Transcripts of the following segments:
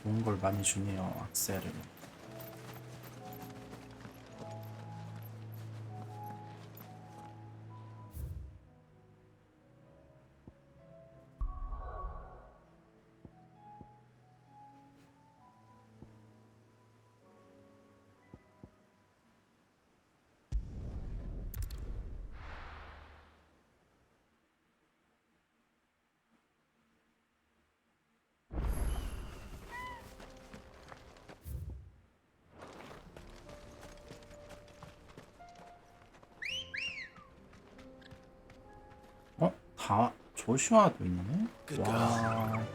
좋은 걸 많이 주네요, 악셀을. 다 조슈아도 있네? 와.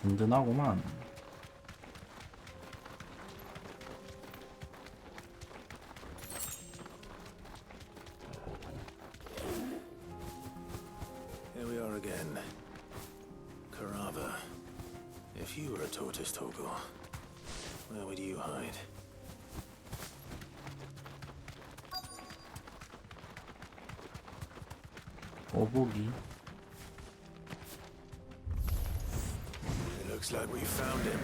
든든하구만. Here we are again. Karava. If you were a tortoise, Toggle, where would you hide? 거북이. It looks like we found him.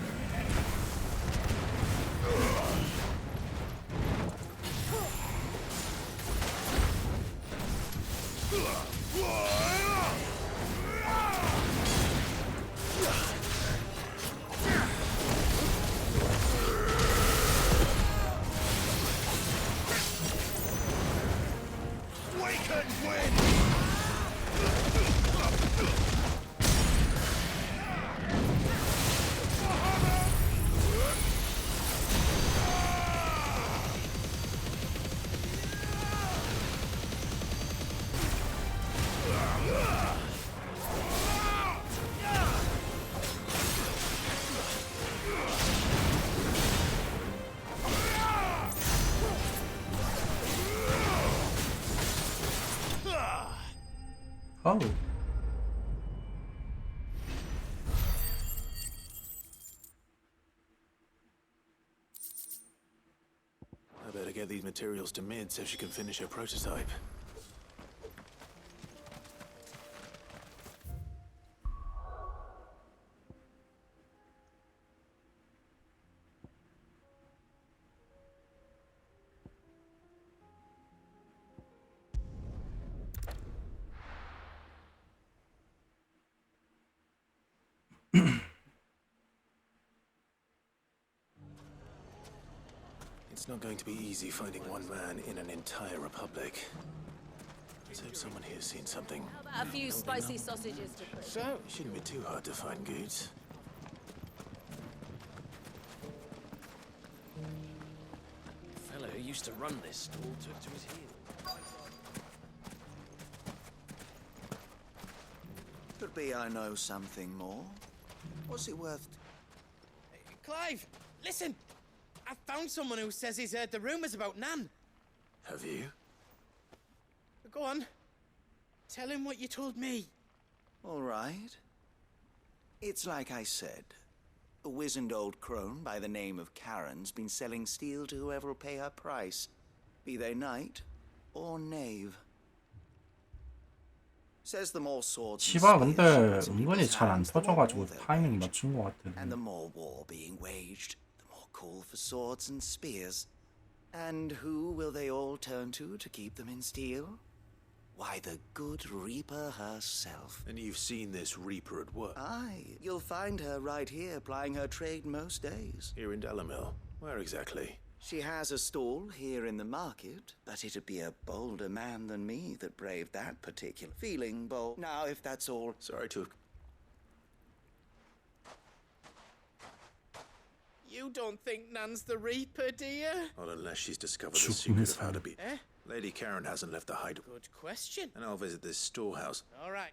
We can win! 어우. I better get these materials to Mid so she can finish her prototype. It's not going to be easy finding one man in an entire republic. Let's hope someone here's seen something. How about a few spicy sausages to put? So, it shouldn't be too hard to find goods. The fellow who used to run this stall took to his heels. Could be I know something more. What's it worth? Clive, listen! I found someone who says he's heard the rumors about Nan. Have you? Go on. Tell him what you told me. All right. It's like I said. A wizened old crone by the name of Karen's been selling steel to whoever will pay her price, be they knight or knave. Says the more swords and 시바 근데 spears she puts in 은근히 people's 잘 안 hands, the more 터져가지고 war they'll 타이밍 wage. 맞춘 것 같아. And the more war being waged, the more call for swords and spears. And who will they all turn to keep them in steel? Why, the good Reaper herself. And you've seen this Reaper at work? Aye, you'll find her right here plying her trade most days. Here in Delamil. Where exactly? She has a stall here in the market, but it'd be a bolder man than me that braved that particular feeling bold. Now, if that's all... Sorry to have... You don't think Nan's the Reaper, do you? Not unless she's discovered the secret of how to be... Eh? Lady Karen hasn't left the hide... Good question. And I'll visit this storehouse. All right.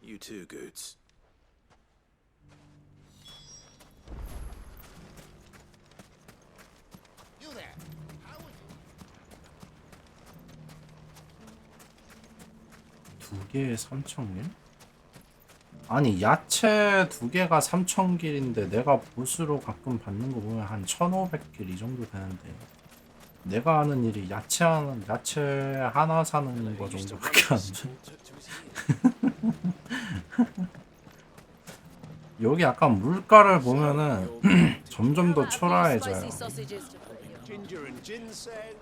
You too, Goots. You there. How would 두 개에 3,000길? 아니 야채 두 개가 3,000길인데 내가 보스로 가끔 받는 거 보면 한 1,500길 이 정도 되는데 내가 하는 일이 야채 하나 사는 거 He used to 정도밖에 run 안 this 돼. stall to his heel. 여기 약간 물가를 보면은 점점 더 How about a few 초라해져요. spicy sausages to put in? Ginger and ginseng.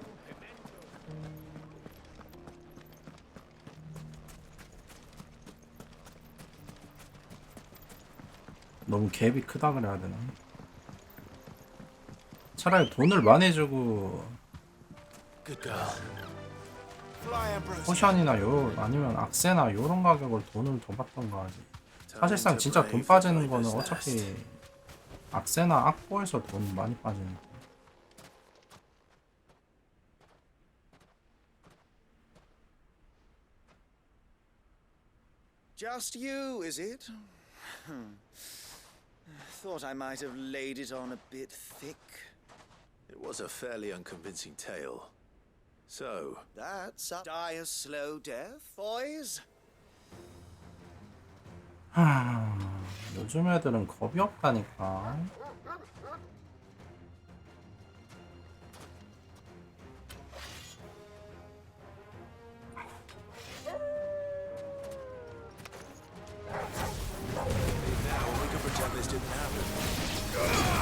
너무 갭이 크다 그래야 되나? 차라리 돈을 많이 주고 Good girl. Fly, Ambrose. 포션이나 아니면 악세나 요런 가격을 돈을 더 받던가 하지. 사실상 진짜 돈 빠지는 거는 어차피 악세나 악보에서 돈 많이 빠지는 거. Just you, is it? Thought I might have laid it on a bit thick. It was a fairly unconvincing tale. So, That's a die a slow death, boys. 요즘 애들은 겁이 없다니까. now we can pretend this didn't happen.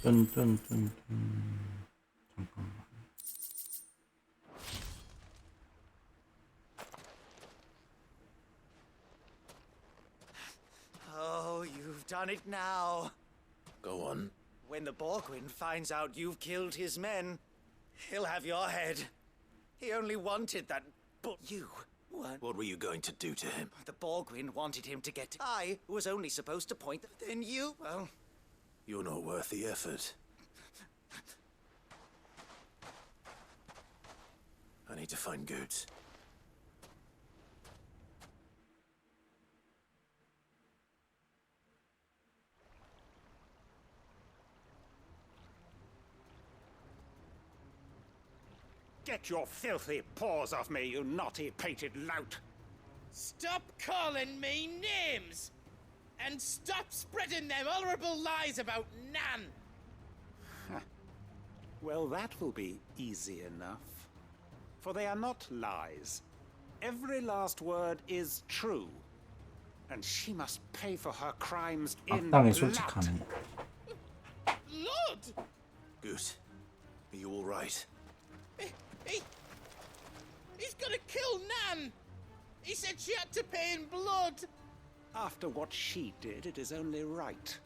뚠뚠뚠뚠. 잠깐만. Oh, you've done it now. Go on. When the Borgwyn finds out you've killed his men, he'll have your head. He only wanted that, but you weren't. What were you going to do to him? The Borgwyn wanted him to get. I was only supposed to point. Then you. Well, You're not worth the effort. I need to find Goods. Get your filthy paws off me, you naughty-pated lout! Stop calling me names! And stop spreading them horrible lies about Nan! Well, that will be easy enough. For they are not lies. Every last word is true. And she must pay for her crimes in 악당이 blood. 솔직하네. Blood! Goose, are you all right? He's gonna kill Nan! He said she had to pay in blood! After what she did, it is only right.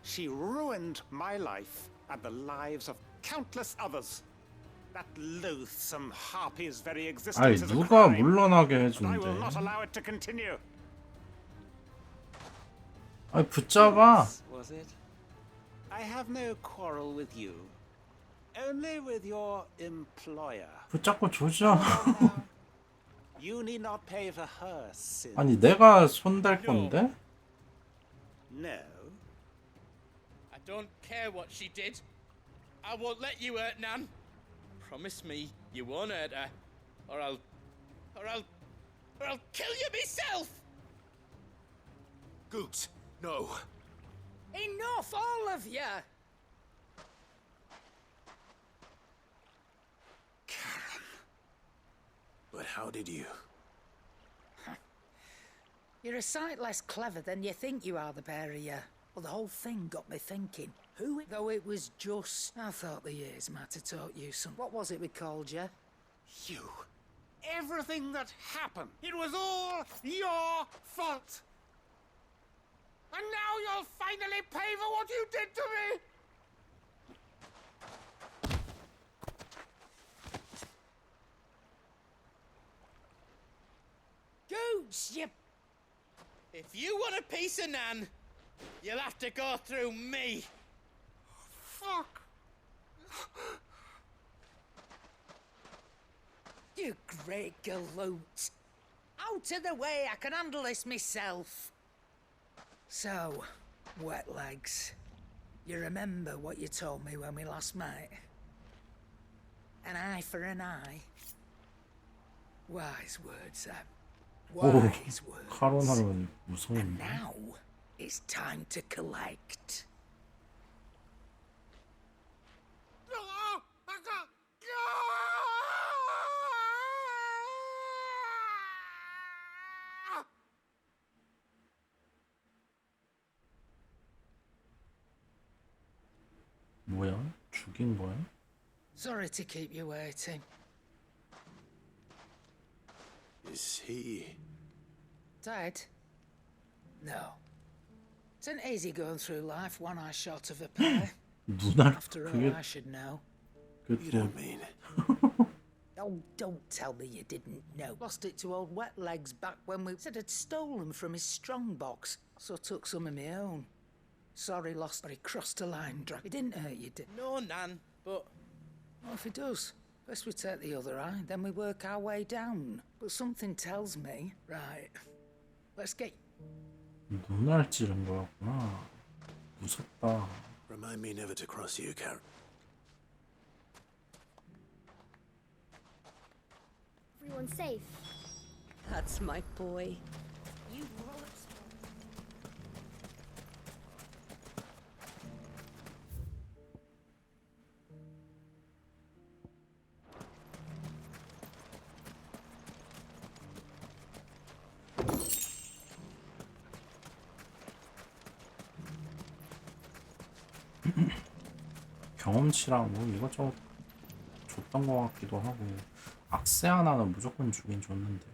She ruined my life and the lives of countless others. That loathsome harpy's very 아이 existence is a 누가 crime. 물러나게 But I will not 해준대. allow it to continue. 아이 붙잡아. Was it? I have no quarrel with you. Only with your employer. 붙잡고 조져. You need not pay for her sins. 아니 내가 손댈 건데? No, don't care what she did. I won't let you hurt Nan. Promise me you won't hurt her, or I'll kill you myself. Goots, no. Enough, all of you! But how did you? You're a sight less clever than you think you are, the pair of you. Well, the whole thing got me thinking. Though it was just... I thought the years might have taught you some... What was it we called you? You. Everything that happened, it was all your fault. And now you'll finally pay for what you did to me! Goots, you... If you want a piece of Nan, you'll have to go through me. Fuck! You great galoot. Out of the way, I can handle this myself. So, wet legs. You remember what you told me when we last met? An eye for an eye. Wise words, Sam. 오, Wise words. 카로나는 And 무서운데. now, it's time to collect. 뭐야? 죽인 거야? Sorry to keep you waiting. Is he? Dead? No. It's an easy going through life, one eye short of a pair. 눈알 After all, 그게 I should know. You 그또 don't mean? Oh, don't tell me you didn't know. Lost it to old Wet Legs back when we said I'd stolen from his strongbox, so took some of my own. Sorry, lost, but he crossed a line, He didn't hurt you, did No, Nan, but Well, if he does, first we take the other eye, then we work our way down. But something tells me... Right, let's get... 눈알 찌른 거였구나. 무섭다. Remind me never to cross you, Karen. Everyone's safe. That's my boy. You rolled. 경험치랑 뭐 이것저것 줬던 것 같기도 하고. 악세아나는 무조건 주긴 줬는데.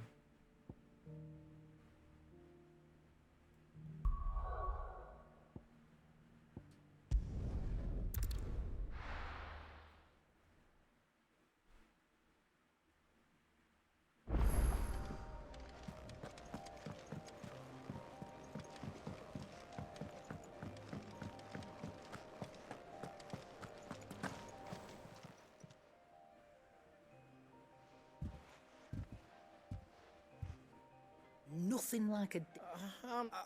Nothing like a...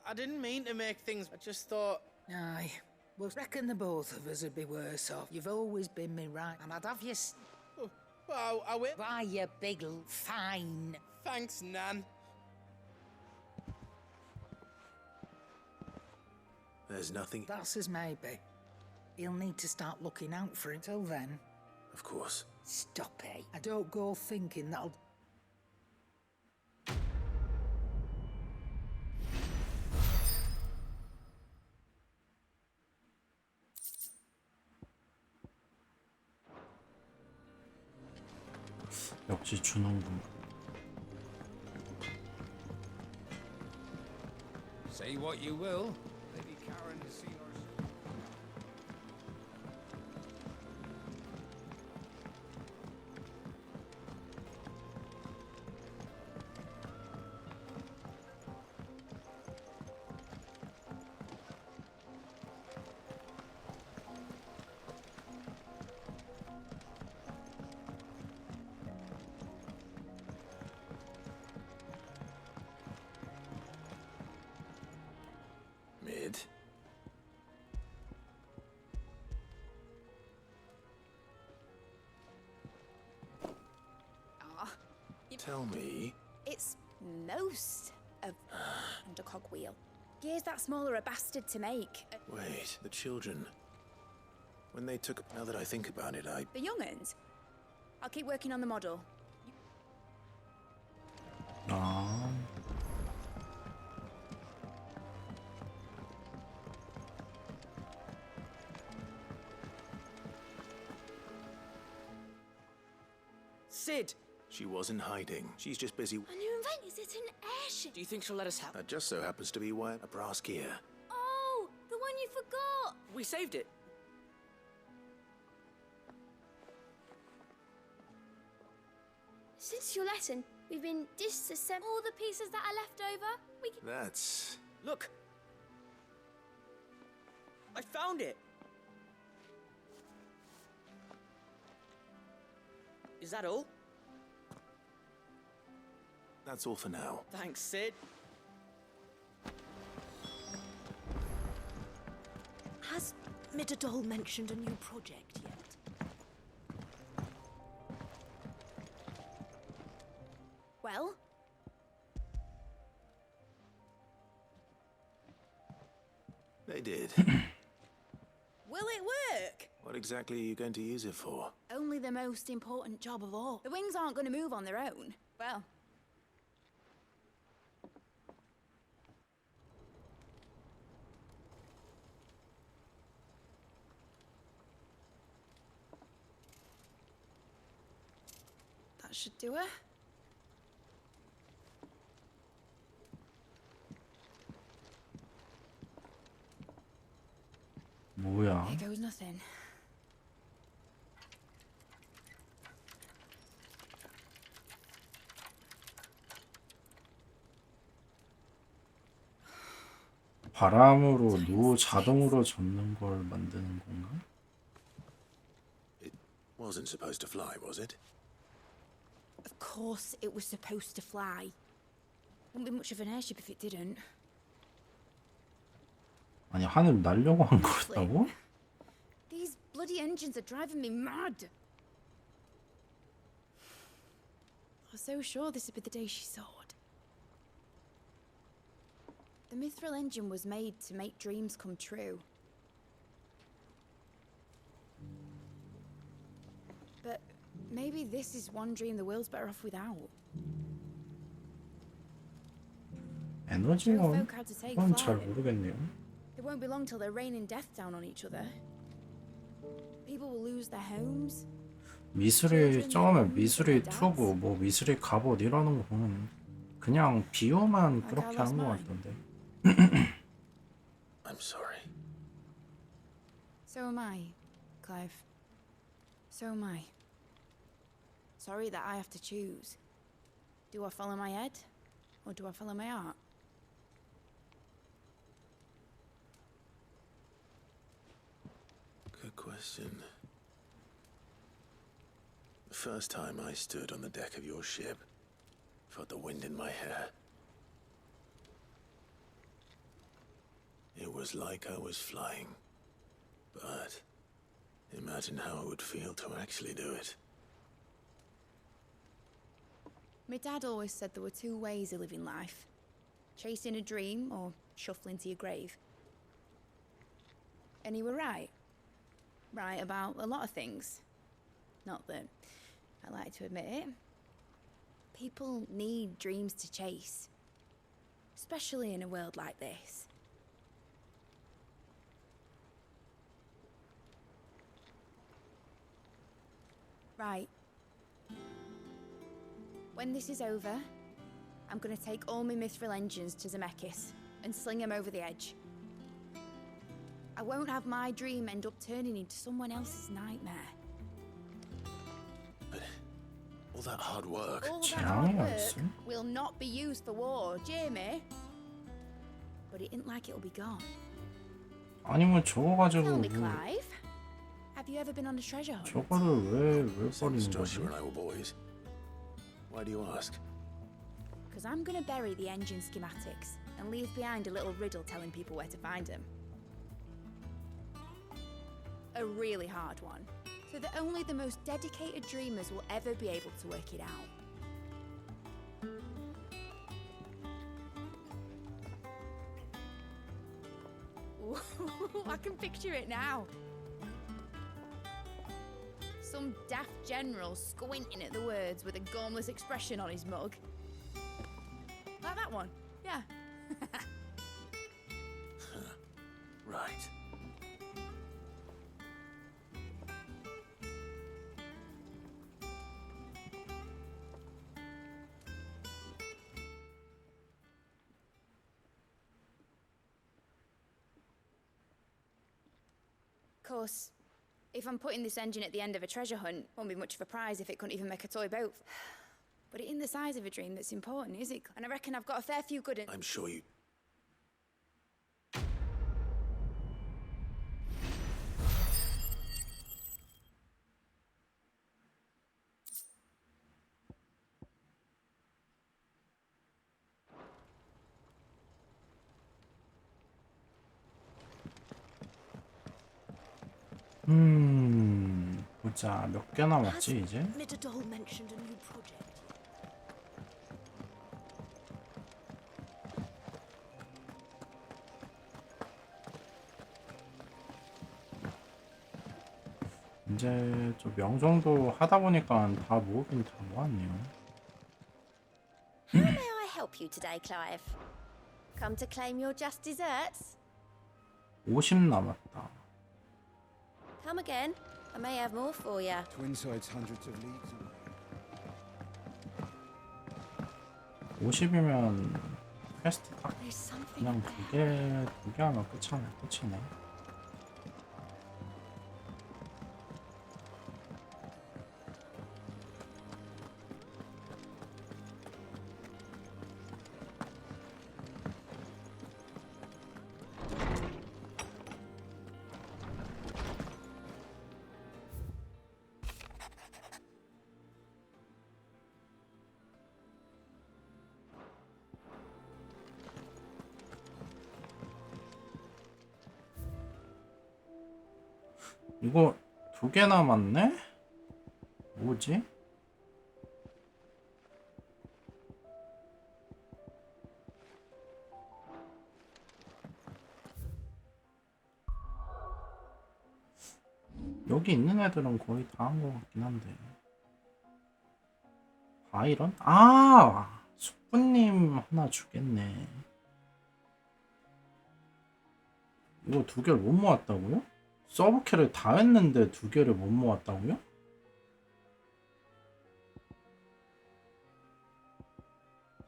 I didn't mean to make things. I just thought. Aye. Well, reckon the both of us would be worse off. You've always been me right, and I'd have you... Well, I will. Why, you big fine. Thanks, Nan. There's nothing. That's as maybe. He'll need to start looking out for it. Till then, Of course. stop it. I don't go thinking that'll... 역시 주는군. Say what you will. Lady Karen has seen our... Mid. Tell me. It's most of under cogwheel. Gears that small are a bastard to make. Wait, the children. When they took. Now that I think about it, The young'uns? I'll keep working on the model. 아, Sid! She wasn't hiding. She's just busy. A new invention. Is it an airship? Do you think she'll let us have it? That just so happens to be why a brass gear. Oh, the one you forgot. We saved it. Since your lesson, we've been disassembling all the pieces that are left over. We can... That's. Look! I found it! Is that all? That's all for now. Thanks, Sid. Has Midadol mentioned a new project yet? Well, They did. will it work? What exactly are you going to use it for? Only the most important job of all. The wings aren't going to move on their own. Well, that should do her. 뭐야? Here goes nothing. 바람으로 노 자동으로 젓는 걸 만드는 건가? It wasn't supposed to fly, was it? Of course it was supposed to fly. Wouldn't be much of an airship if it didn't. 아니 하늘 날려고 한 거였다고? These bloody engines are driving me mad. I was so sure this would be the day she soared. The Mithril engine was made to make dreams come true. But maybe this is one dream the world's better off without. 에너지원? folk had to take 그건 잘 flying. 모르겠네요. It won't be long till they're raining death down on each other. People will lose their homes. 미스리 처음에 미스리 투구 뭐 미스리 갑옷 이러는 거 보면 그냥 비호만 그렇게 하는 거 같던데. I'm sorry. So am I, Clive. So am I. Sorry that I have to choose. Do I follow my head, or do I follow my heart? Good question. The first time I stood on the deck of your ship, felt the wind in my hair. It was like I was flying. But imagine how it would feel to actually do it. My dad always said there were two ways of living life. Chasing a dream or shuffling to your grave. And he were right. Right about a lot of things. Not that I like to admit it. People need dreams to chase. Especially in a world like this. Right. When this is over, I'm gonna take all my Mithril engines to Zemeckis and sling them over the edge. I won't have my dream end up turning into someone else's nightmare. But all that hard work. All that hard work 재앙이었어? will not be used for war, Jamie. But it ain't like it'll be gone. 아니면 저거 가지고 Tell me, 뭐 Clive. Have you ever been on a treasure hunt? 저거를 왜 Since 버리는 거지? Joshua and I were boys. Why do you ask? Because I'm gonna bury the engine schematics and leave behind a little riddle telling people where to find them. A really hard one, so that only the most dedicated dreamers will ever be able to work it out. picture it now. Some daft general squinting at the words with a gormless expression on his mug. Like that one, yeah. Right. Of course, if I'm putting this engine at the end of a treasure hunt, won't be much of a prize if it couldn't even make a toy boat. But it ain't the size of a dream that's important, is it? And I reckon I've got a fair few good I'm sure you... 보자. 몇 개 남았지 이제? Midadol mentioned a new project. 이제 좀 명정도 하다 보니까 다 모으긴 다 모았네요. How may I help you today, Clive? Come to claim your just desserts? 50 남았다. Come again. I may have more for you. Twinside's hundreds of leagues away. 50이면 퀘스트 딱 There's something 그냥 there. 두 개 하면 끝이네. 이거 2개 남았네? 뭐지? 여기 있는 애들은 거의 다 한 것 같긴 한데. 바이런? 아! 숙부님 하나 주겠네. 이거 2개를 못 모았다고요? 서브캐를 다 했는데 2개를 못 모았다고요?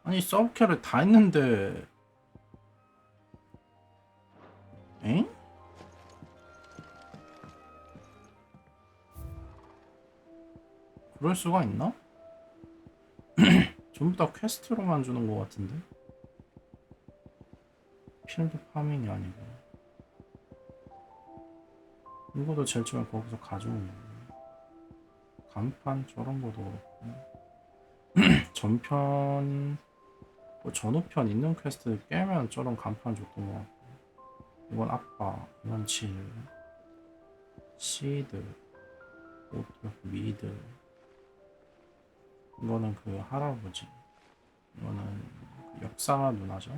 아니 서브캐를 다 했는데 엥? 그럴 수가 있나? 전부 다 퀘스트로만 주는 것 같은데? 필드 파밍이 아니고. 이거도 제일 처음에 거기서 가져온 거고. 간판 저런 것도 그렇고. 전편 뭐 전후편 있는 퀘스트 깨면 저런 간판 줬던 것 같고. 이건 아빠, 이건 질, 시드, 미드. 이거는 그 할아버지. 이거는 그 역사 누나죠.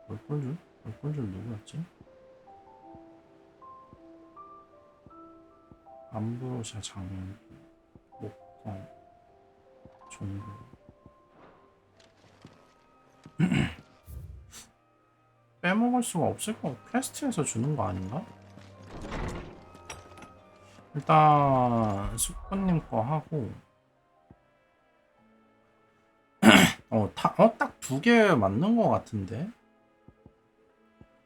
얼굴줄? 얼굴줄 누구였지? 암브로시아 장인, 목공, 종교. 빼먹을 수가 없을 거 퀘스트에서 주는 거 아닌가? 일단 숙부님 거 하고 딱 2개 맞는 거 같은데?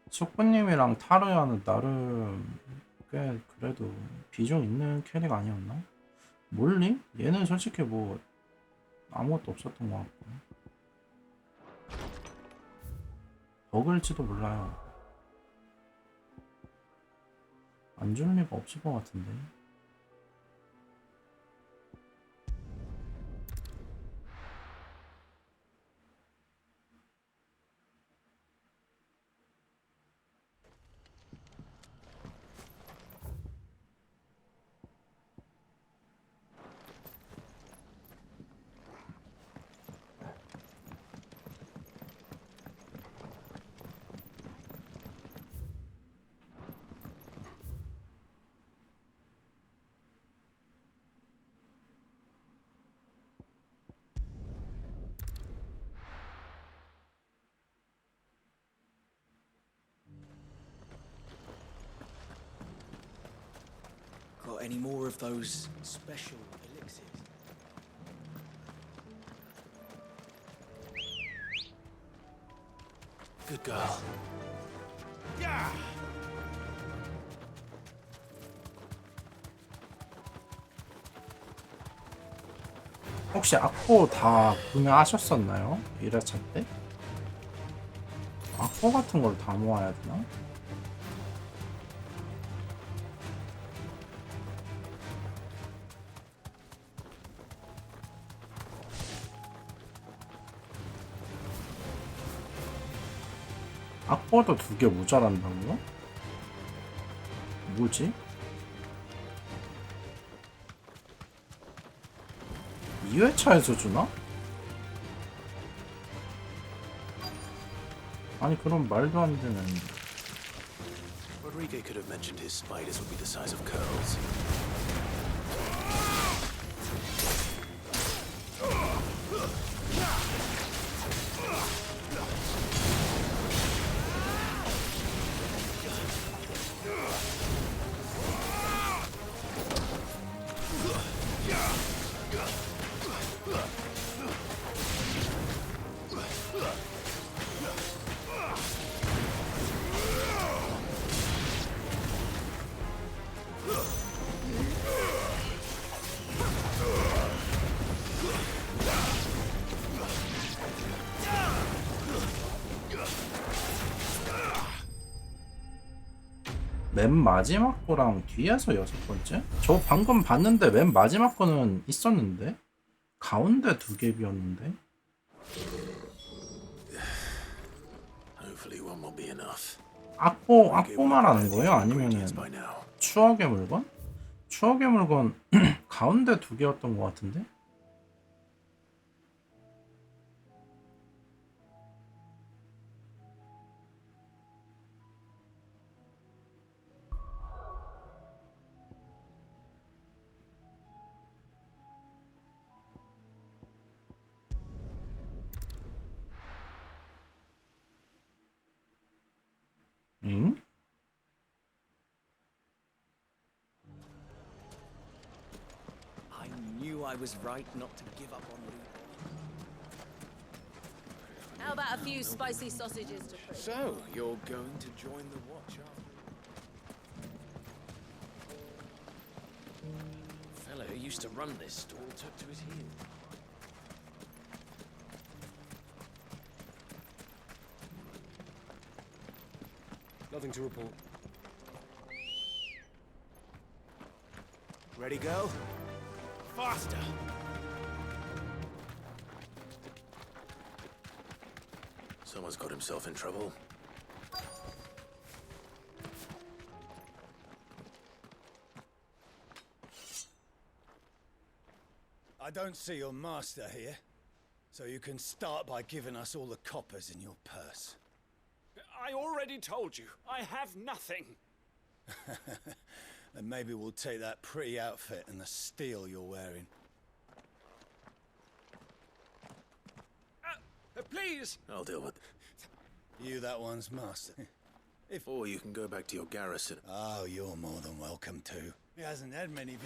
숙부님이랑 타르야는 나름 꽤 그래도 비중 있는 캐릭 아니었나? 몰리? 얘는 솔직히 뭐 아무것도 없었던 것 같고. 버글지도 몰라요. 안 줄 리가 없을 것 같은데. got any more of those special elixirs? Good girl. Yeah! 혹시 악보 다 구매하셨었나요? 1회차 때? 악보 같은 걸 다 모아야 되나? 악보도 2개 모자란다고요? 뭐지? 2회차에서 주나? 아니 그럼 말도 안 되는. Rodrigo could have mentioned his spiders would be the size of curls. 맨 마지막 거랑 뒤에서 6번째? 저 방금 봤는데 맨 마지막 거는 있었는데? 가운데 2개 비었는데? Hopefully one will be enough. 악보 말하는 거예요? 아니면은 추억의 물건? 추억의 물건 가운데 2개였던 것 같은데? 응? I knew I was right not to give up on Lee. How about a few spicy sausages to prove? So, you're going to join the watch after? The fellow who used to run this stall took to his heels. Nothing to report. Ready, go? Faster! Someone's got himself in trouble. I don't see your master here, so you can start by giving us all the coppers in your purse. I already told you, I have nothing. Then maybe we'll take that pretty outfit and the steel you're wearing. Please! I'll deal with. You that one's master. Or you can go back to your garrison. Oh, you're more than welcome to. He hasn't had many.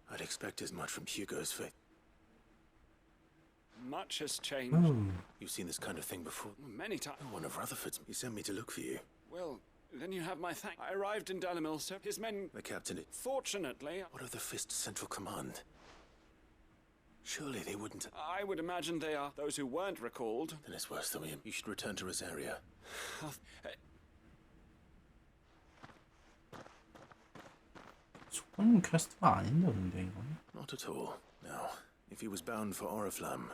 I'd expect as much from Hugo's fate. Much has changed. You've seen this kind of thing before. Many times. One of Rutherford's. He sent me to look for you. Well, then you have my thanks. I arrived in Dalimil, sir. His men... The captain. Fortunately... What of the Fist Central Command? Surely they wouldn't. I would imagine they are those who weren't recalled. Then it's worse than him. You should return to Rosaria. 나쁜 퀘스트가 아닌데 근데 이건. Not at all. Now, if he was bound for Oriflamme,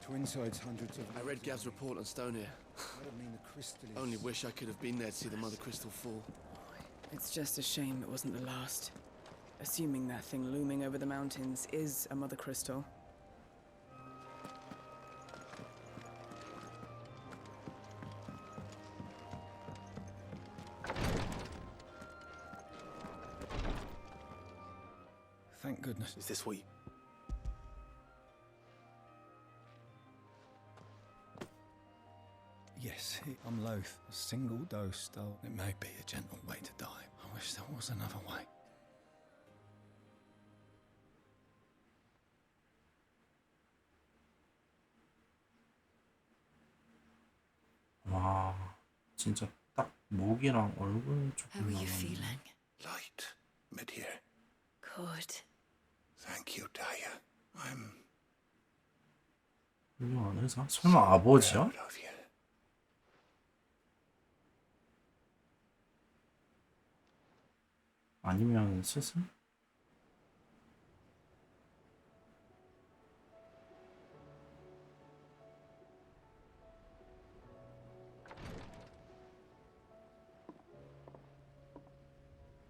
Twinside's hundreds of... I read Gav's report on Stonehair. I don't mean the crystal is... Only wish I could have been there to see the Mother Crystal fall. It's just a shame it wasn't the last. Assuming that thing looming over the mountains is a Mother Crystal. Thank goodness. is this what you... Yes, I'm loath. A single dose, though. It may be a gentle way to die. I wish there was another way. 와, 진짜 딱 목이랑 얼굴 How are 조금 you 남았네. feeling? Light, mid-here. Good. Thank you, Daya. I'm 훌륭한 의사? 설마 아버지야? proud of you. 아니면 스승?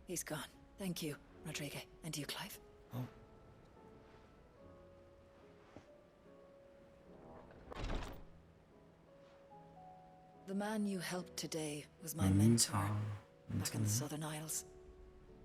He's gone. Thank you, Rodrigo. And you, Clive. Oh. The man you helped today was my 인사. mentor back in the 인사네. Southern Isles.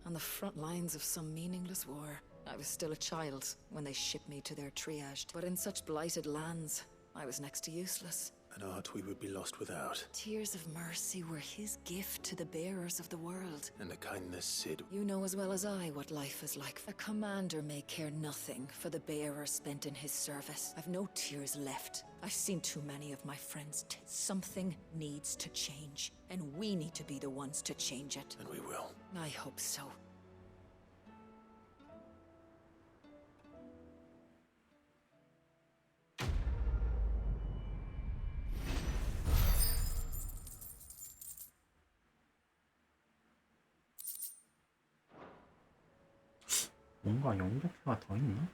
On the front lines of some meaningless war. I was still a child when they shipped me to their triage. But in such blighted lands, I was next to useless. An art we would be lost without. Tears of mercy were his gift to the bearers of the world. And a kindness Sid... You know as well as I what life is like. A commander may care nothing for the bearer spent in his service. I've no tears left. I've seen too many of my friends. Something needs to change, and we need to be the ones to change it. And we will. I hope so. 뭔가 영도피가 더 있나?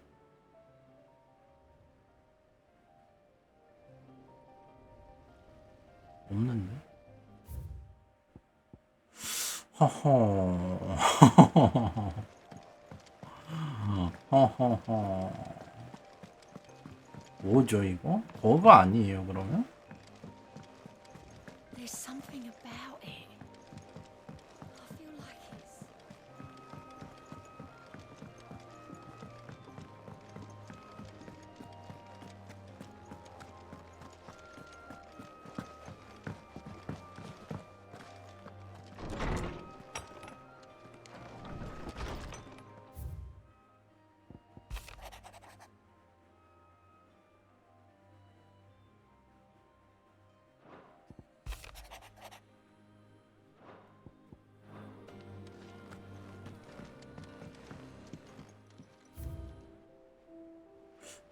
없는데? 허허. 허허허. 뭐죠 이거? 버그 아니에요 그러면? There's something about it. I feel like it's...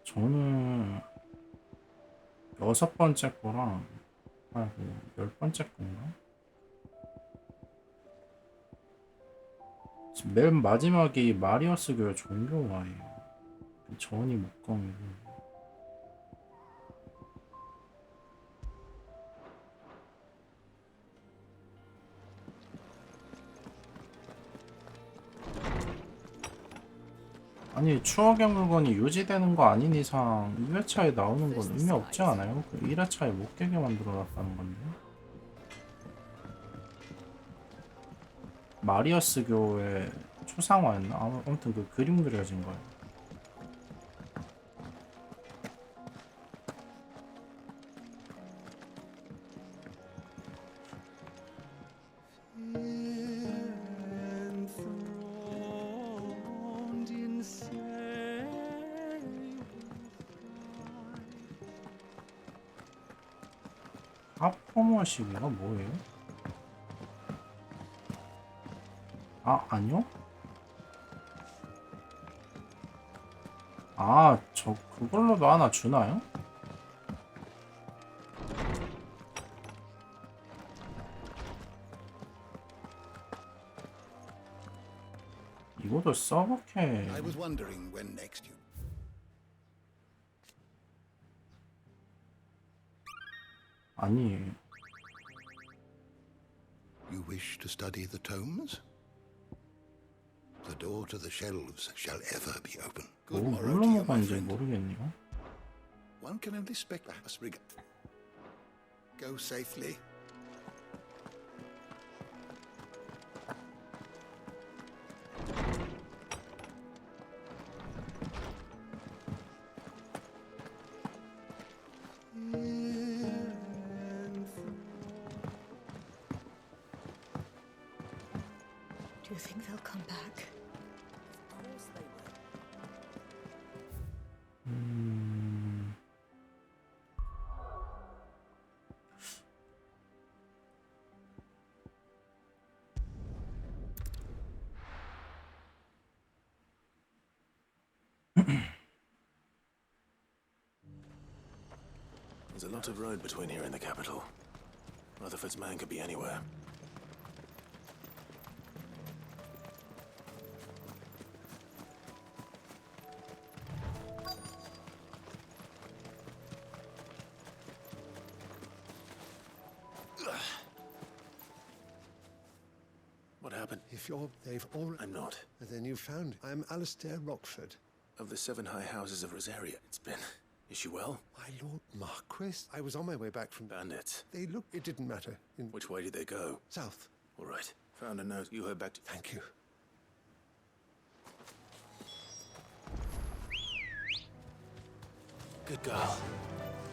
저는 6번째 거랑 아이고 10번째 건가? 지금 맨 마지막이 마리어스 교회 종교화예요. 전이 목검이고 아니 추억의 물건이 유지되는 거 아닌 이상 2회차에 나오는 건 의미 없지 않아요? 그 1회차에 못 깨게 만들어놨다는 건데 마리어스 교회 초상화였나? 아무튼 그 그림 그려진 거예요. Enthroned in safety. 하퍼머시기가 뭐예요? 아, 아니요? 아, 저 그걸로도 하나 주나요? 이것도 서버캐. I was wondering when next you. 아니에요. You wish to study the tomes? The door to the shelves shall ever be open. 뭐 Good morrow 뭘로 to you, my 먹었는지 friend. 모르겠네요. One can only speculate. Go safely. Do you think they'll come back? Of course they will. There's a lot of road between here and the capital. Rutherford's man could be anywhere. What happened? If they've all... I'm not. Then you found it. I'm Alistair Rockford. Of the 7 high houses of Rosaria, it's been. Is she well? My Lord Marquis? I was on my way back from... Bandits. They look... It didn't matter. Which way did they go? South. All right. Found a note. You heard back to... Thank you. Good girl.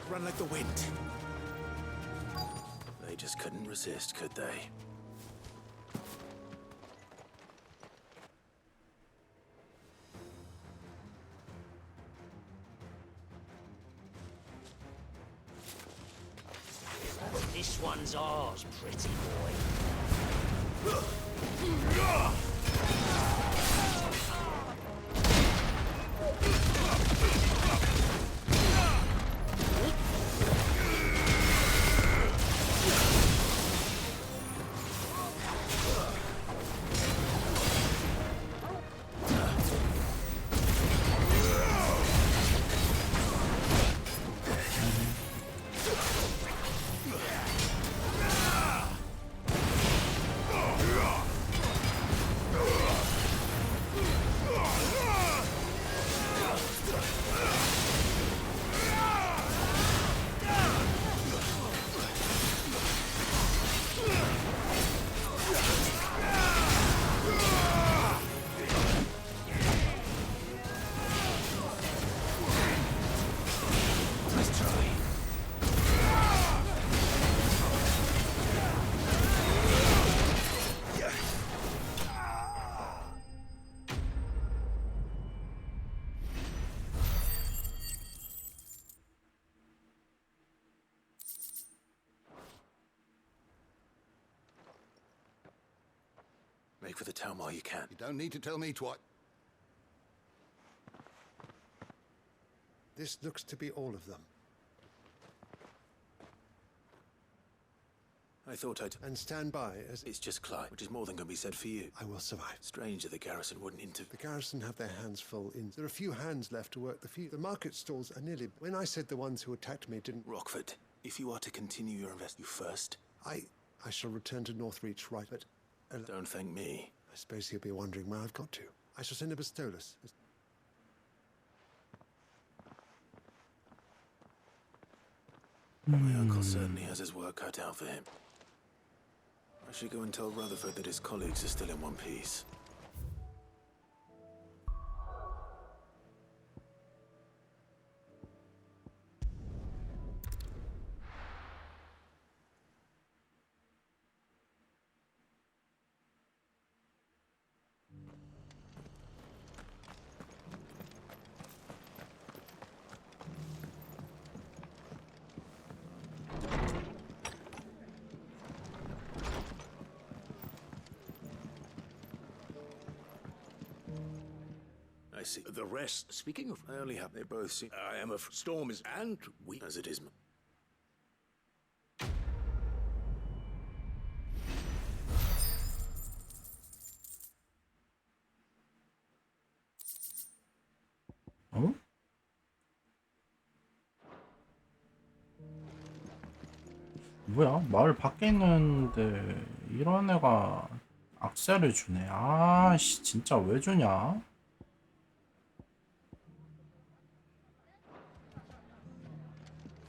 Run like the wind. They just couldn't resist, could they? This one's ours, pretty boy. Make for the town while you can. You don't need to tell me twice. This looks to be all of them. I thought I'd... And stand by as... It's just Clyde, which is more than can be said for you. I will survive. Strange that the garrison wouldn't The garrison have their hands full in... There are few hands left to work the field. The market stalls are nearly... When I said the ones who attacked me didn't... Rockford, if you are to continue your you first... I shall return to Northreach, right, but... Don't thank me. I suppose he'll be wondering where I've got to. I shall send a Bastolus. My uncle certainly has his work cut out for him. I should go and tell Rutherford that his colleagues are still in one piece. see. The rest, speaking of, I only have, they both see. I am a storm is, and we, as it is. 어? 뭐야? 마을 밖에 있는데 이런 애가 악세를 주네. 아씨, 진짜 왜 주냐?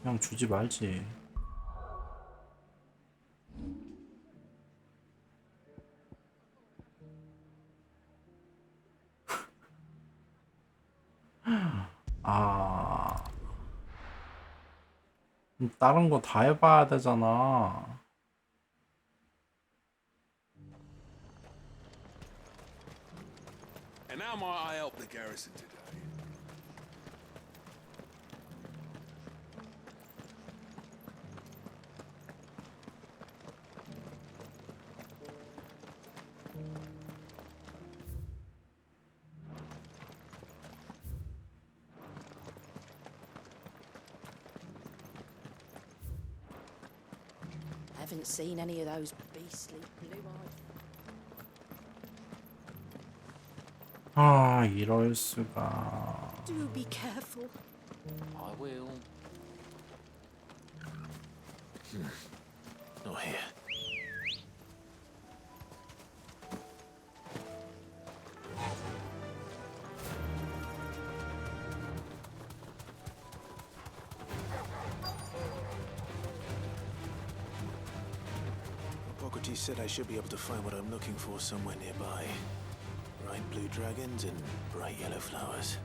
그냥 주지 말지. 아, 다른 거 다 해봐야 되잖아. And how might I help the garrison today? Haven't seen any of those beastly blue-eyed. 아, 이럴 수가. Do be careful. I will. Not here. Boggarty said I should be able to find what I'm looking for somewhere nearby. Bright blue dragons and bright yellow flowers.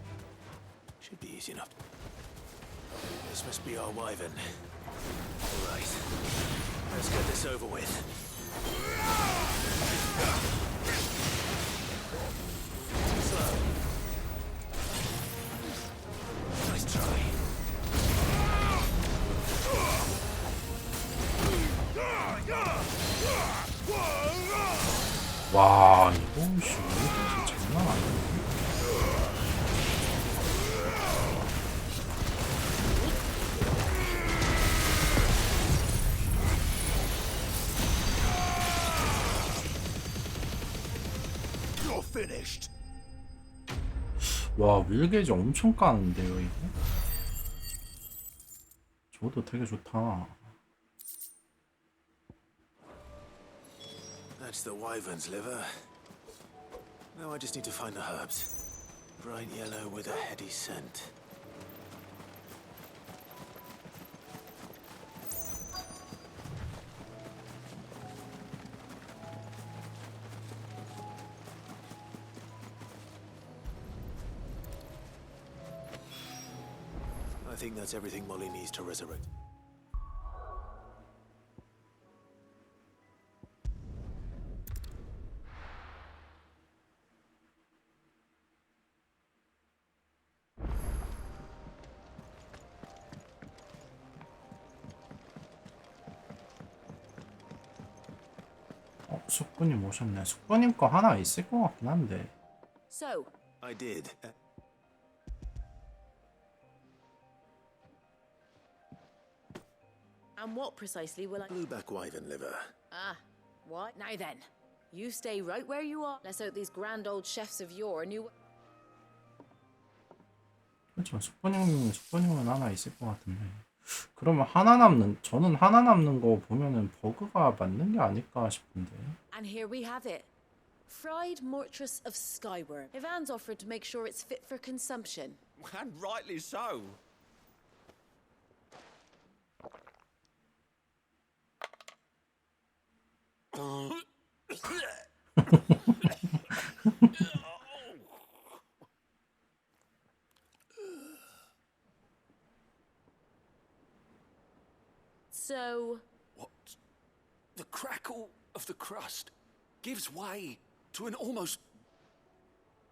Should be easy enough. This must be our wyvern. All right. Let's get this over with. Too slow. Nice try. 와, 이거 씨, 진짜 장난 아니야. You're finished. 와, 윌게이지 엄청 까는데요, 이거? 저도 되게 좋다. That's the wyvern's liver. Now I just need to find the herbs. Bright yellow with a heady scent. I think that's everything Molly needs to resurrect. 숙부님 오셨네. 숙부님 거 하나 있을 것 같긴 한데. So, I did. and what precisely will I... Blueback wyvern liver. Ah, what? Now then, you stay right where you are. Let's hope these grand old chefs of yore knew... 그렇죠. 숙부님은 하나 있을 것 같은데. 그러면 하나 남는, 저는 하나 남는 거 보면은 버그가 맞는 게 아닐까 싶은데. And here we have it. Fried Mortress of Skyworm. Ivan's offered to make sure it's fit for consumption. And rightly so. So... What? The crackle of the crust gives way to an almost...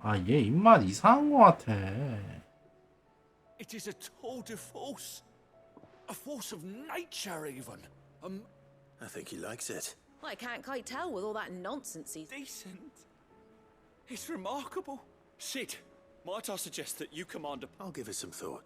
아, 얘 입맛 이상한 것 같아. It is a tour de force. A force of nature, even. I think he likes it. I can't quite tell with all that nonsense he's... Decent. It's remarkable. Sit. Might I suggest that you command a... I'll give it some thought.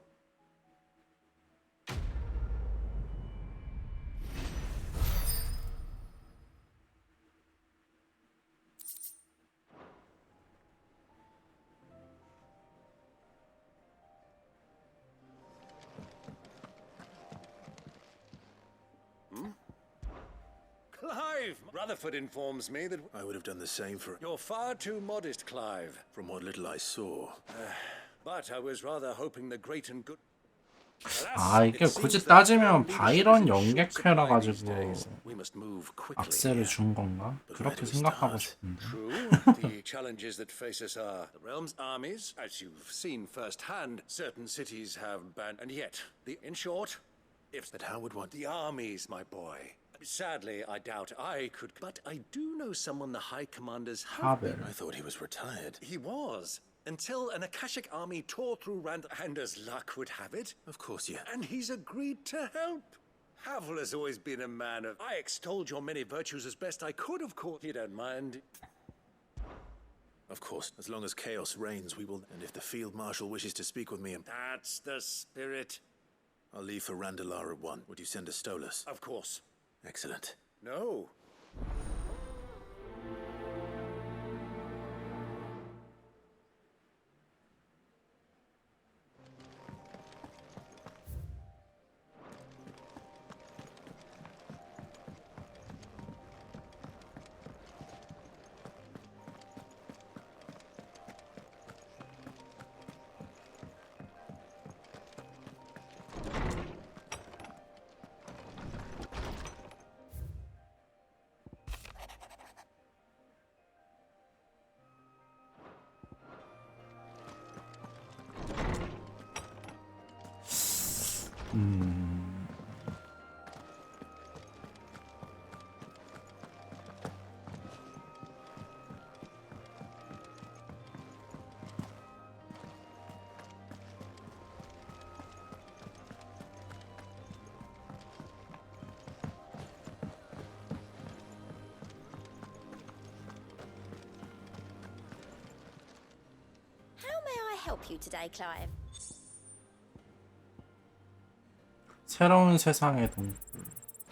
Clive! Rutherford informs me that... I would have done the same for... You're far too modest, Clive. From what little I saw. But I was rather hoping the great and good... 아 이게 굳이 따지면 바이런 연객회라 가지고 악세를 준 건가? 그렇게 생각하고 싶은데. True, the challenges that face us are the realm's armies, as you've seen firsthand. Certain cities have banned, and yet, in short, if... But how would one... The armies, my boy. Sadly, I doubt I could... But I do know someone the High Commanders have been. I thought he was retired. He was. Until an Akashic army tore through Rand, and as luck would have it... Of course, yeah. And he's agreed to help. Havel has always been a man of... I extolled your many virtues as best I could, of course. You don't mind? Of course. As long as chaos reigns, we will... And if the Field Marshal wishes to speak with me... That's the spirit. I'll leave for Randalar at 1. Would you send a Stolas? Of course. Excellent. No. How may I help you today, Clive? 새로운 세상의 동굴.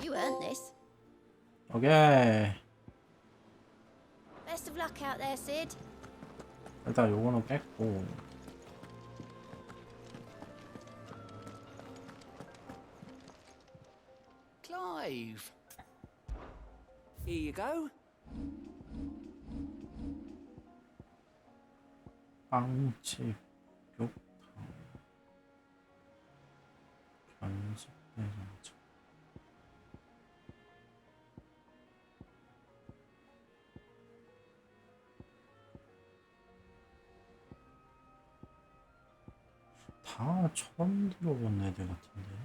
You earned this. 오케이. Best of luck out there, Sid. 일단 요거는 깼고. Clive. Here you go. 빵집, 욕탕, 연습대장장. 다 처음 들어본 애들 같은데.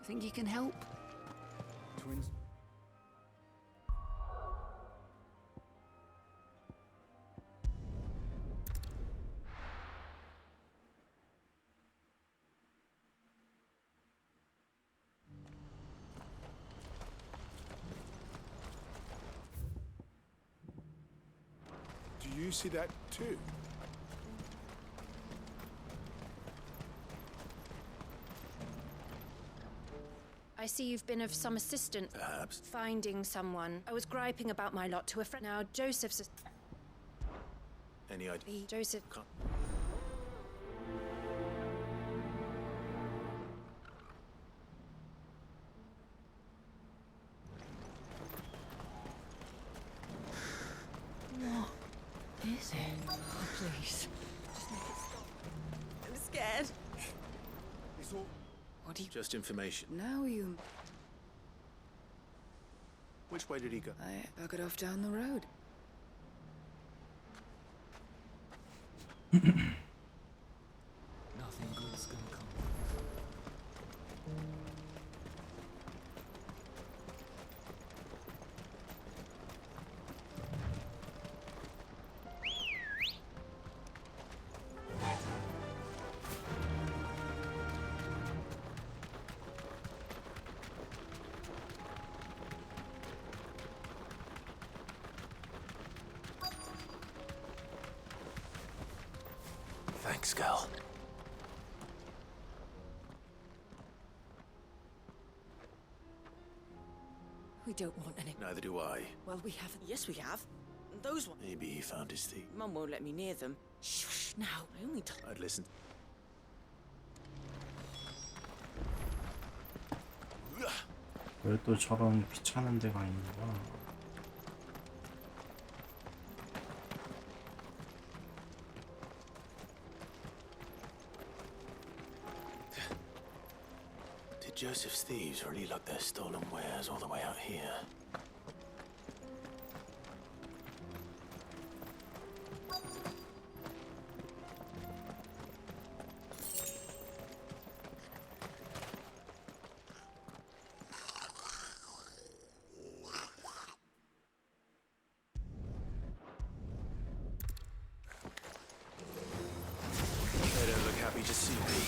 Think you can help? Twins. Do you see that too? I see you've been of some assistance. Perhaps. Finding someone. I was griping about my lot to a friend. Now, Joseph's... Any idea? Joseph... What is it? Oh, please. Just make it stop. I'm scared. It's all... What do you... Just information. Now you... Which way did he go? I buggered off down the road. Nothing good's gonna come. Thanks, girl. We don't want any. Neither do I. Well, we haven't. Yes, we have. Those ones. Maybe he found his thief. Mum won't let me near them. Shh, now. I only told. I'd listen. 왜 또 저런 귀찮은 데가 있는 거야? Did Joseph's thieves really lug their stolen wares all the way out here? They don't look happy to see me.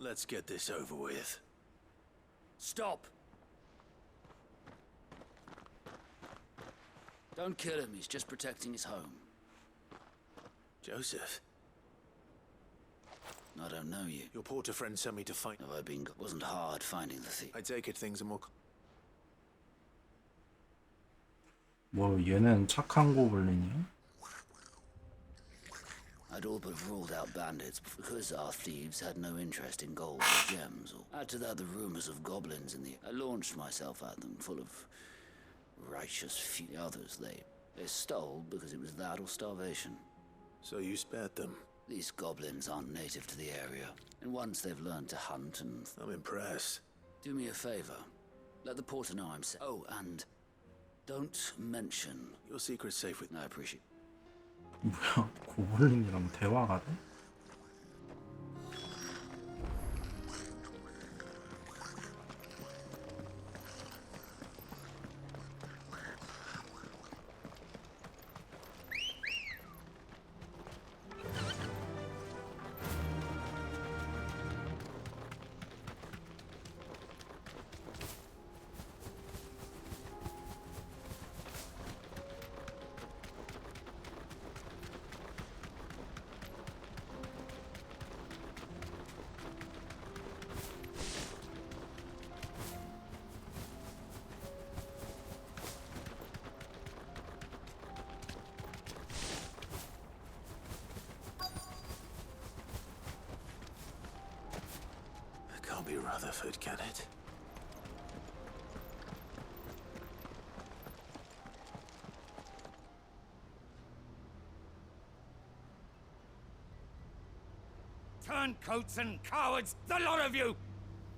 Let's get this over with. Stop! Don't kill him, he's just protecting his home. Joseph? I don't know you. Your porter friend sent me to find... Have I been... Wasn't hard finding the thief. I take it things are more... 뭐 얘는 착한 고블린이야? I'd all but ruled out bandits because our thieves had no interest in gold or gems. Or add to that the rumors of goblins in the... I launched myself at them, full of righteous few others. They stole because it was that or starvation. So you spared them? These goblins aren't native to the area, and once they've learned to hunt and... I'm impressed. Do me a favor. Let the porter know I'm safe. Oh, and don't mention... Your secret's safe with... I appreciate... 뭐야, 고블린이랑 대화가 돼? Can't be Rutherford, can it? Turncoats and cowards, the lot of you!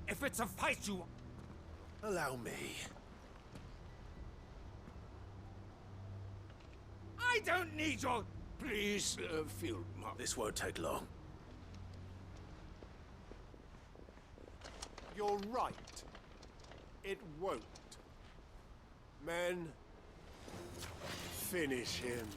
If it's a fight you... Allow me. I don't need your... Please, Field Marshal. This won't take long. You're right. It won't. Men, finish him.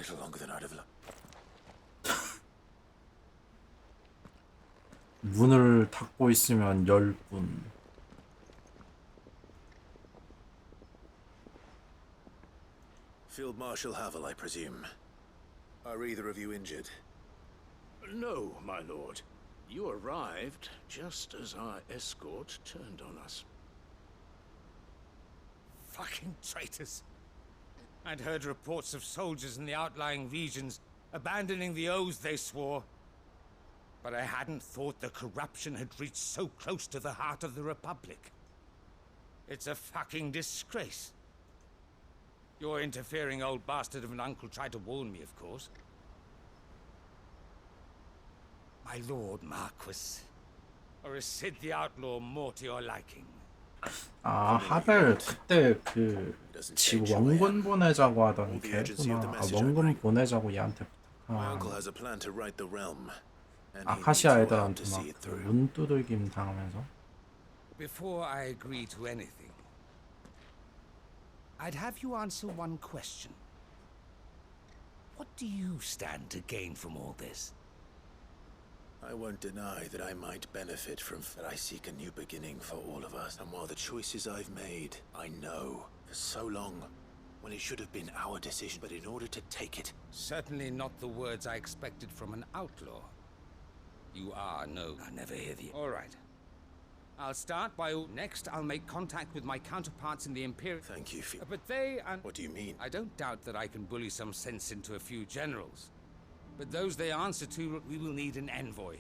little longer than I'd have liked. 문을 닫고 있으면 10분. Field Marshal Havel, I presume. Are either of you injured? No, my lord. You arrived just as our escort turned on us. Fucking traitors. I'd heard reports of soldiers in the outlying regions abandoning the oaths they swore. But I hadn't thought the corruption had reached so close to the heart of the Republic. It's a fucking disgrace. Your interfering old bastard of an uncle tried to warn me, of course. My lord Marquis. Or is Sid the Outlaw more to your liking? 아, 하벨 그때 그 지금 원군 보내자고 하던 걔구나. 아, 원군 보내자고 얘한테 My uncle 부탁한 has a plan to right the realm. And he needs 아카시아 your help 애들한테 to see 막 it through. 눈두들김 당하면서. Before I agree to anything, I'd have you answer one question. What do you stand to gain from all this? I won't deny that I might benefit from that. I seek a new beginning for all of us. And while the choices I've made, I know for so long when it should have been our decision, but in order to take it, Certainly not the words I expected from an outlaw. You are no... I never hear the... All right. I'll start by... Next, I'll make contact with my counterparts in the Imperial... Thank you, But they... What do you mean? I don't doubt that I can bully some sense into a few generals. But those they answer to, we will need an envoy.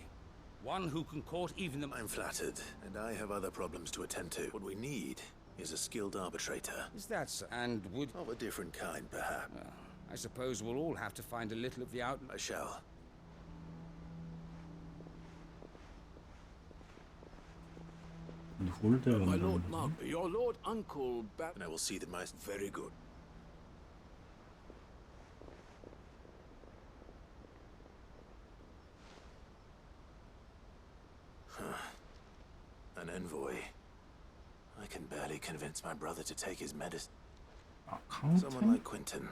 One who can court even the... I'm flattered, and I have other problems to attend to. What we need is a skilled arbitrator. Is that so? And would... Of a different kind, perhaps. I suppose we'll all have to find a little of the out... I shall. 누굴 My lord 데려온다는 Mark, your lord uncle... And I will see that my... Very good. An envoy. I can barely convince my brother to take his medicine. Someone like Quentin.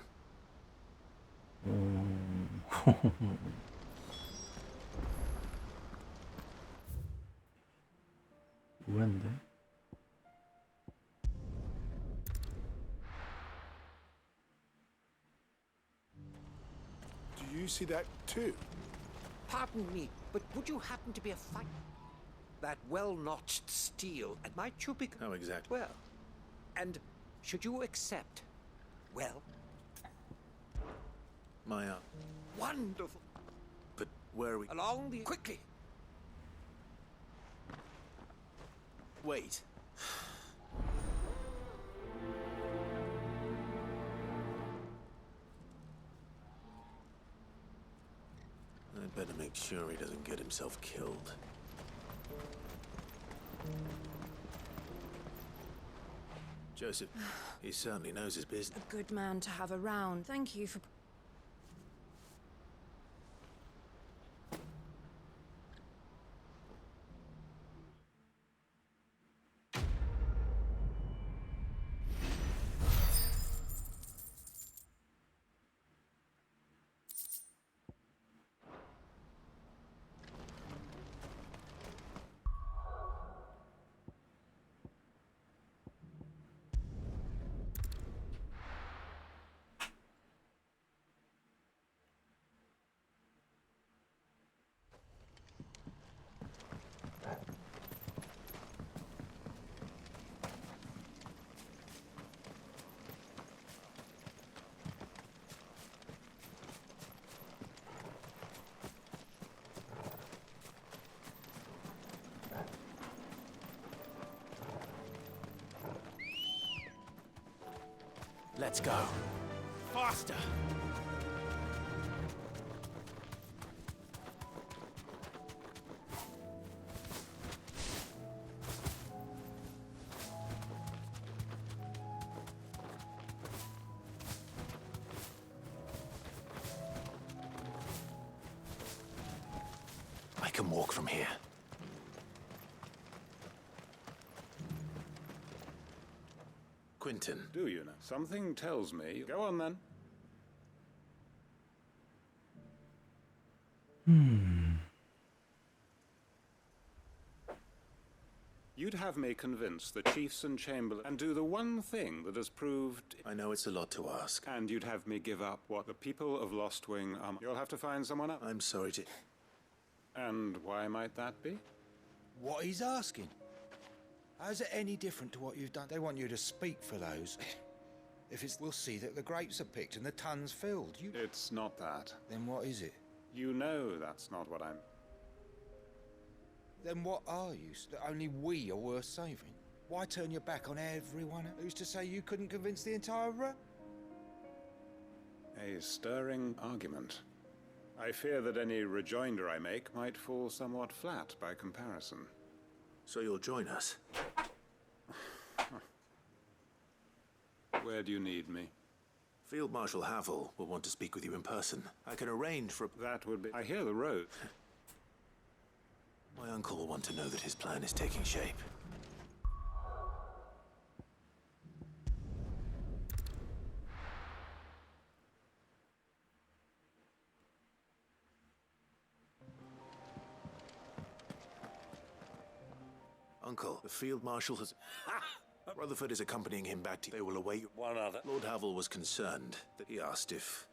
의외인데? Do you see that too? Pardon me, but would you happen to be a fight? That well-notched steel, and might you be... How exactly? Well, and should you accept? Well... My, Wonderful! But where are we... Along the... Quickly! Wait. I'd better make sure he doesn't get himself killed. Joseph, he certainly knows his business. A good man to have around. Thank you for... Let's go. Faster! I can walk from here. Quentin. Do you know? Something tells me... Go on, then. You'd have me convince the chiefs and chamberlain and do the one thing that has proved... I know it's a lot to ask. And you'd have me give up what the people of Lostwing are... You'll have to find someone else. I'm sorry to... And why might that be? What he's asking. How's it any different to what you've done? They want you to speak for those. If it's... We'll see that the grapes are picked and the tun's filled. It's not that. Then what is it? You know that's not what I'm... Then what are you? That only we are worth saving? Why turn your back on everyone? Who's to say you couldn't convince the entire A stirring argument. I fear that any rejoinder I make might fall somewhat flat by comparison. So you'll join us? Where do you need me? Field Marshal Havel will want to speak with you in person. I can arrange for... That would be... I hear the road. My uncle will want to know that his plan is taking shape. Uncle, the Field Marshal has... Rutherford is accompanying him back to... They will await... One other. Lord Havel was concerned that he asked if...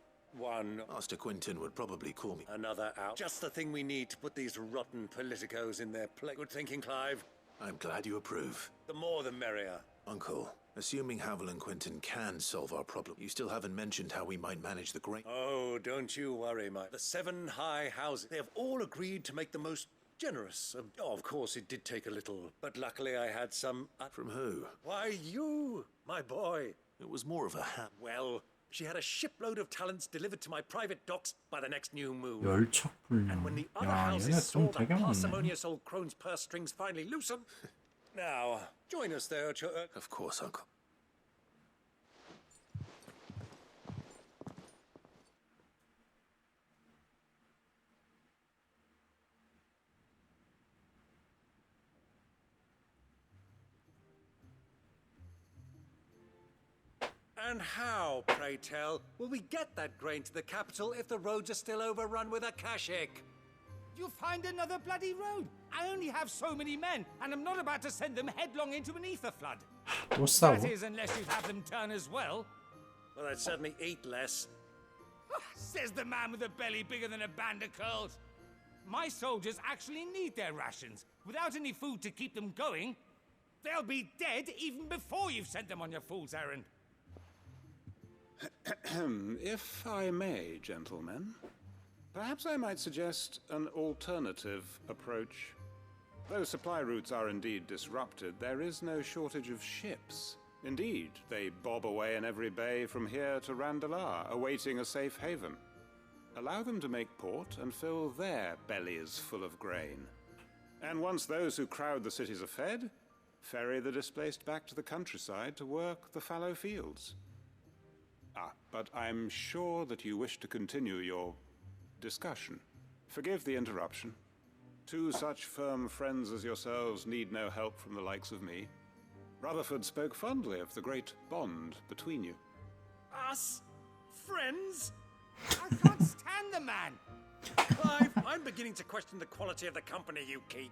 Master Quinton would probably call me. Another out. Just the thing we need to put these rotten politicos in their place. Good thinking, Clive. I'm glad you approve. The more the merrier. Uncle, assuming Havel and Quinton can solve our problem, you still haven't mentioned how we might manage the grain. Oh, don't you worry, Mike. The 7 high houses, they have all agreed to make the most generous. Of course, it did take a little, but luckily I had some... From who? Why, you, my boy. It was more of a Well... She had a shipload of talents delivered to my private docks by the next new moon. 열척 분량. And when the other 야, houses 얘네 saw 좀 the 되게 많네. parsimonious old crone's purse strings finally loosen. Now, join us there, Of course, Uncle. And how, pray tell, will we get that grain to the capital if the roads are still overrun with Akashic? You'll find another bloody road. I only have so many men, and I'm not about to send them headlong into an ether flood. 또 싸워? That is, unless you have them turn as well. Well, I'd certainly eat less. Says the man with a belly bigger than a band of curls. My soldiers actually need their rations. Without any food to keep them going, they'll be dead even before you've sent them on your fool's errand. If I may, gentlemen, perhaps I might suggest an alternative approach. Though supply routes are indeed disrupted, there is no shortage of ships. Indeed, they bob away in every bay from here to Randalar, awaiting a safe haven. Allow them to make port and fill their bellies full of grain. And once those who crowd the cities are fed, ferry the displaced back to the countryside to work the fallow fields. But I'm sure that you wish to continue your discussion. Forgive the interruption. 2 such firm friends as yourselves need no help from the likes of me. Rutherford spoke fondly of the great bond between you. Us? Friends? I can't stand the man. Clive, I'm beginning to question the quality of the company you keep.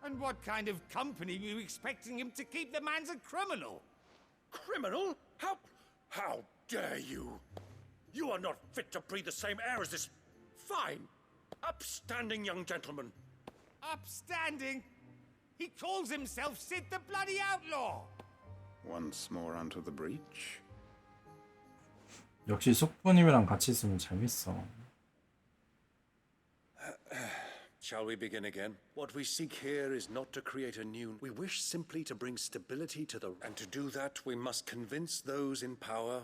And what kind of company were you expecting him to keep? The man's a criminal. Criminal? How dare you? You are not fit to breathe the same air as this fine, upstanding young gentleman. Upstanding? He calls himself Sid the Bloody Outlaw. Once more onto the breach. 역시 숙부님이랑 같이 있으면 재밌어. Shall we begin again? What we seek here is not to create a new... We wish simply to bring stability to the... And to do that, we must convince those in power...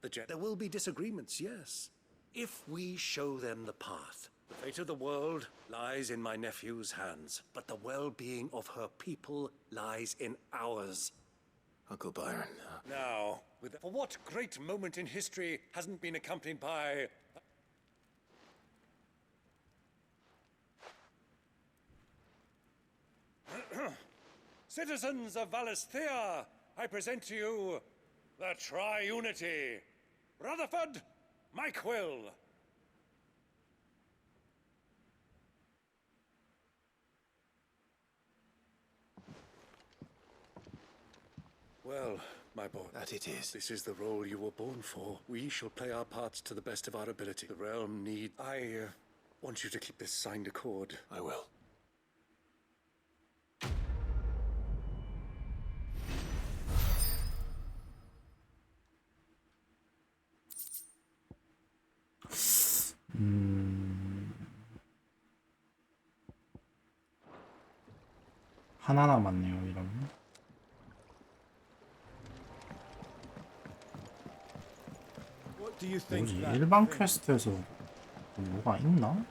There will be disagreements, yes. If we show them the path. The fate of the world lies in my nephew's hands, but the well-being of her people lies in ours. Uncle Byron. Now, for what great moment in history hasn't been accompanied by... Citizens of Valisthea, I present to you the Triunity. Rutherford, Mike Will. Well, my boy. That it is. This is the role you were born for. We shall play our parts to the best of our ability. The realm need... I want you to keep this signed accord. I will. 하나 남았네요, 이러면. What do you think 뭐지? that 일반 thing- 퀘스트에서 뭐가 있나?